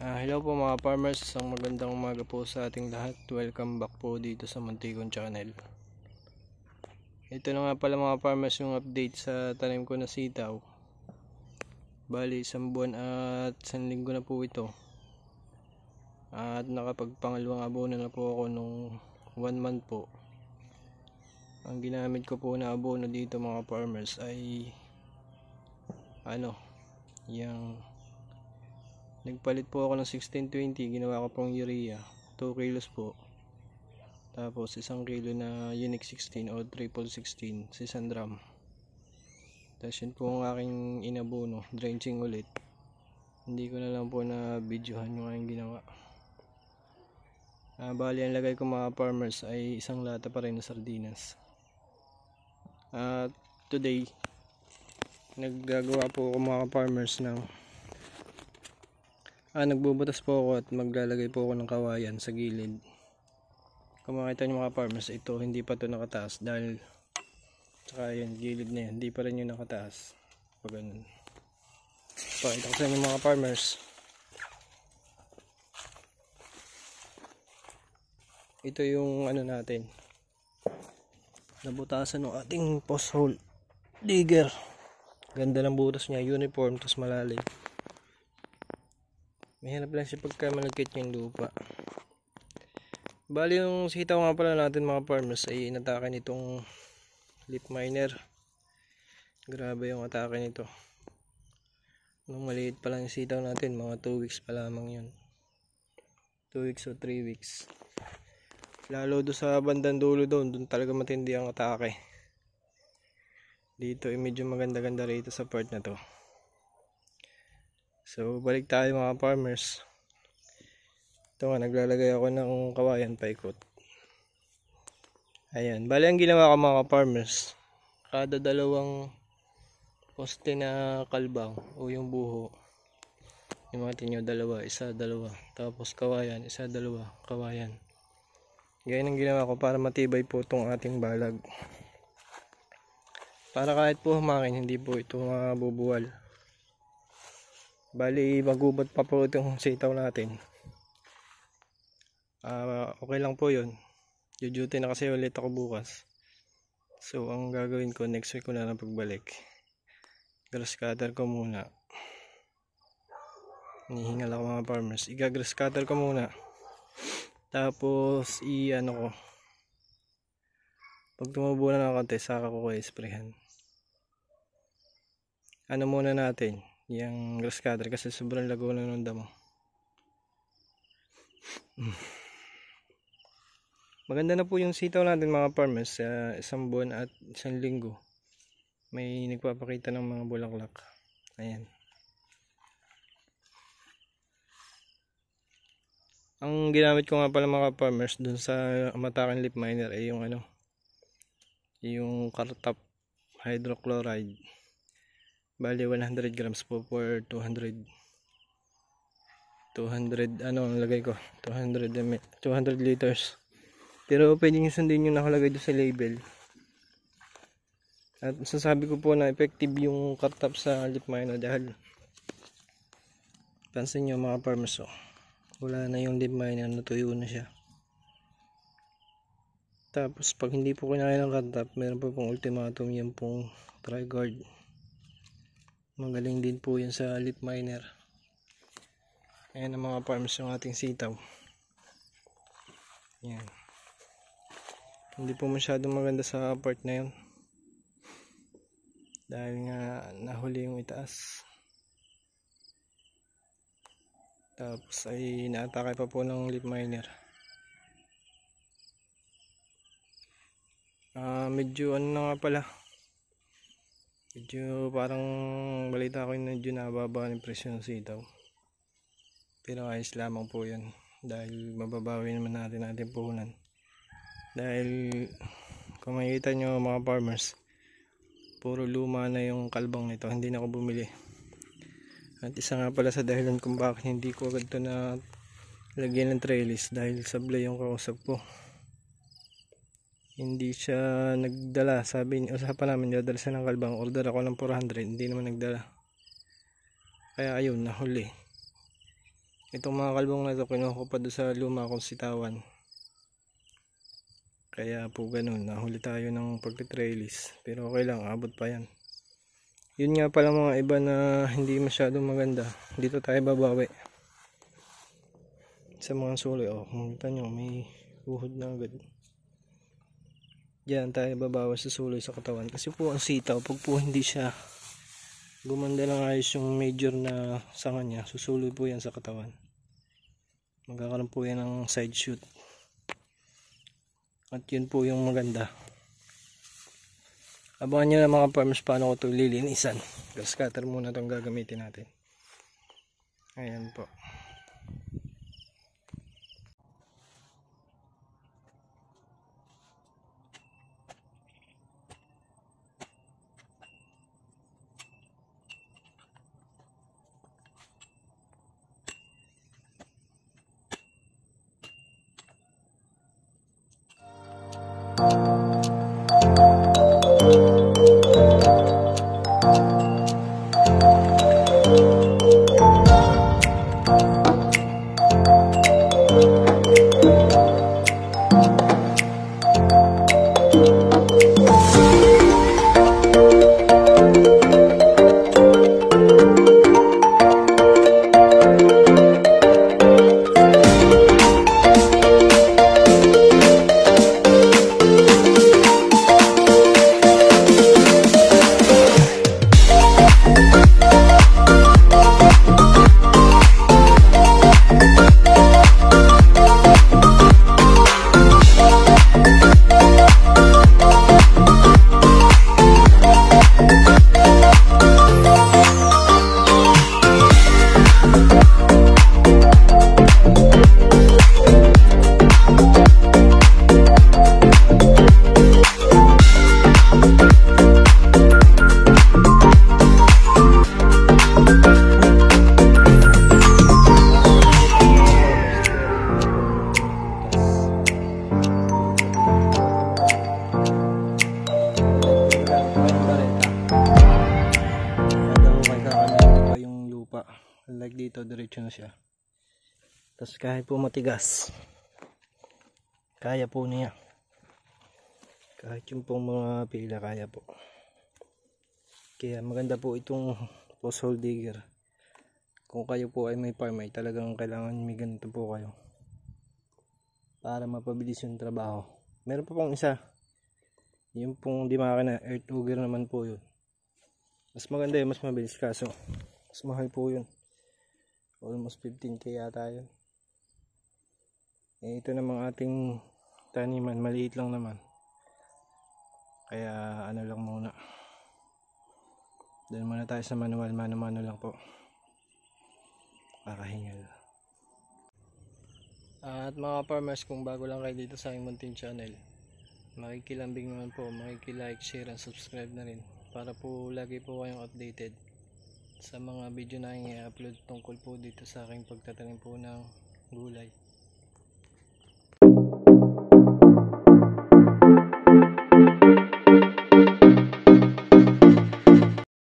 Hello po mga farmers, isang magandang umaga po sa ating lahat. Welcome back po dito sa Muntikon Channel. Ito na nga pala mga farmers yung update sa tanim ko na sitaw. Bali isang buwan at isang linggo na po ito. At nakapagpangalawang abono na po ako nung 1 month po. Ang ginamit ko po na abono dito mga farmers ay yung nagpalit po ako ng 1620, ginawa ko pong urea, 2 kilos po. Tapos 1 kilo na Unique 16 o Triple 16, 600 drum. Tapos yun po ang aking inabono, drenching ulit. Hindi ko na lang po na videohan yung aking ginawa. Bali ang lagay ko mga farmers ay isang lata pa rin na sardinas. Today, naggagawa po ako mga farmers ng nagbubutas po ako at maglalagay po ako ng kawayan sa gilid. Kung makita nyo mga farmers, ito hindi pa ito nakataas dahil saka yan, gilid na yan, hindi pa rin yung nakataas. Pag ganun, pakita ko sa inyo mga farmers. Ito yung natin, nabutasan ng ating post hole digger. Ganda ng butas niya, uniform, tapos malalim. Mahirap lang siya pagka malagkit yung lupa. Bali yung sitaw nga pala natin mga farmers ay inatake nitong leaf miner. Grabe yung atake nito. Nung maliit pa lang yung sitaw natin, mga 2 weeks pa lamang yun. 2 weeks o 3 weeks. Lalo doon sa bandang dulo doon talaga matindi ang atake. Dito ay medyo maganda-ganda rito sa part na to. So balik tayo mga farmers. Ito nga, naglalagay ako ng kawayan paikot. Ayan, bali ang ginawa ko mga farmers, kada dalawang poste na kalbang o yung buho, yung mga tinyo dalawa, isa dalawa, tapos kawayan, isa dalawa, kawayan. Ganyan ang ginawa ko para matibay po itong ating balag. Para kahit po humangin, hindi po ito mabubuwal. Bali magubat pa po itong sitaw natin. Okay lang po yun. Duty na kasi ulit ako bukas. So ang gagawin ko, next week ko na lang pagbalik, grass cutter ko muna. Nihingal ako mga farmers. Grass cutter ko muna. Tapos ko, pag tumubo na ng konti, saka ko i-sprayhan. Muna natin yung grass cutter kasi sobrang lago na ng damo. Maganda na po yung sitaw natin mga farmers sa 1 buwan at 1 linggo. May nagpapakita ng mga bulaklak. Ayan. Ang ginamit ko nga pala mga farmers dun sa matakan leaf miner ay yung Cartap hydrochloride. Bali 100 grams po for 200 ang lagay ko, 200 liters. Pero pwede nyo sundin yung nakalagay doon sa label. At sasabi ko po na effective yung Cartap sa leaf miner dahil pansin nyo mga farmers, wala na yung leaf miner, natuyo na siya. Tapos pag hindi po kinaya ng Cartap, meron po pong ultimatum, yung pong Triguard. Magaling din po yan sa leaf miner. Ayan ang mga farmers yung ating sitaw. Ayan. Hindi po masyadong maganda sa part na yun dahil nga nahuli yung itaas. Tapos ay naatake pa po ng leaf miner. Medyo na nga pala, medyo parang balita ko yung medyo nababa ng presyo ng sitaw. Pero ayos lamang po yun dahil mababawi naman natin puhunan. Dahil kung makikita nyo mga farmers, puro luma na yung kalbang nito, hindi na ako bumili. At isa nga pala sa dahilan kung bakit hindi ko agad ito na lagyan ng trellis, dahil sablay yung kausap ko. Hindi siya nagdala, sabi niya, usapan namin dadala siya ng kalbang, order ako ng 400, hindi naman nagdala. Kaya ayun, nahuli. Itong mga kalbong na ito kinuha ko pa doon sa luma kong sitawan. Kaya po ganun, nahuli tayo ng pagtitrailis. Pero okay lang, abot pa yan. Yun nga pala mga iba na hindi masyadong maganda. Dito tayo babawi. Sa mga suloy, makita nyo, may uhod na agad. Diyan tayo babawas sa suloy sa katawan. Kasi po ang sitaw, pag po hindi siya gumanda lang ayos yung major na sanga niya, susuloy po yan sa katawan. Magkakaroon po yan ng side shoot. At yun po yung maganda. Abangan nyo na mga farmers paano ko ito lilinisan. Grass cutter muna itong gagamitin natin. Ayan po. Like dito, diretso na siya. Tapos kahit po matigas, kaya po niya. Kahit yung pong mga pila, kaya po. Kaya maganda po itong post hole digger. Kung kayo po ay may farm, ay talagang kailangan may ganito po kayo. Para mapabilis yung trabaho. Meron pa pong isa. Yung pong di makina, earth auger naman po yun. Mas maganda yun, mas mabilis, kaso mas mahal po yun. Almost 15k yata yun. Ito namang ating taniman, maliit lang naman. Kaya ano lang muna. Doon muna tayo sa manual, mano-mano lang po. Kakahingal. At mga farmers, kung bago lang kayo dito sa aking munting channel, makikilambing naman po, makikilike, share, and subscribe na rin. Para po lagi po kayong updated sa mga video na i-upload tungkol po dito sa aking pagtatanim po ng gulay.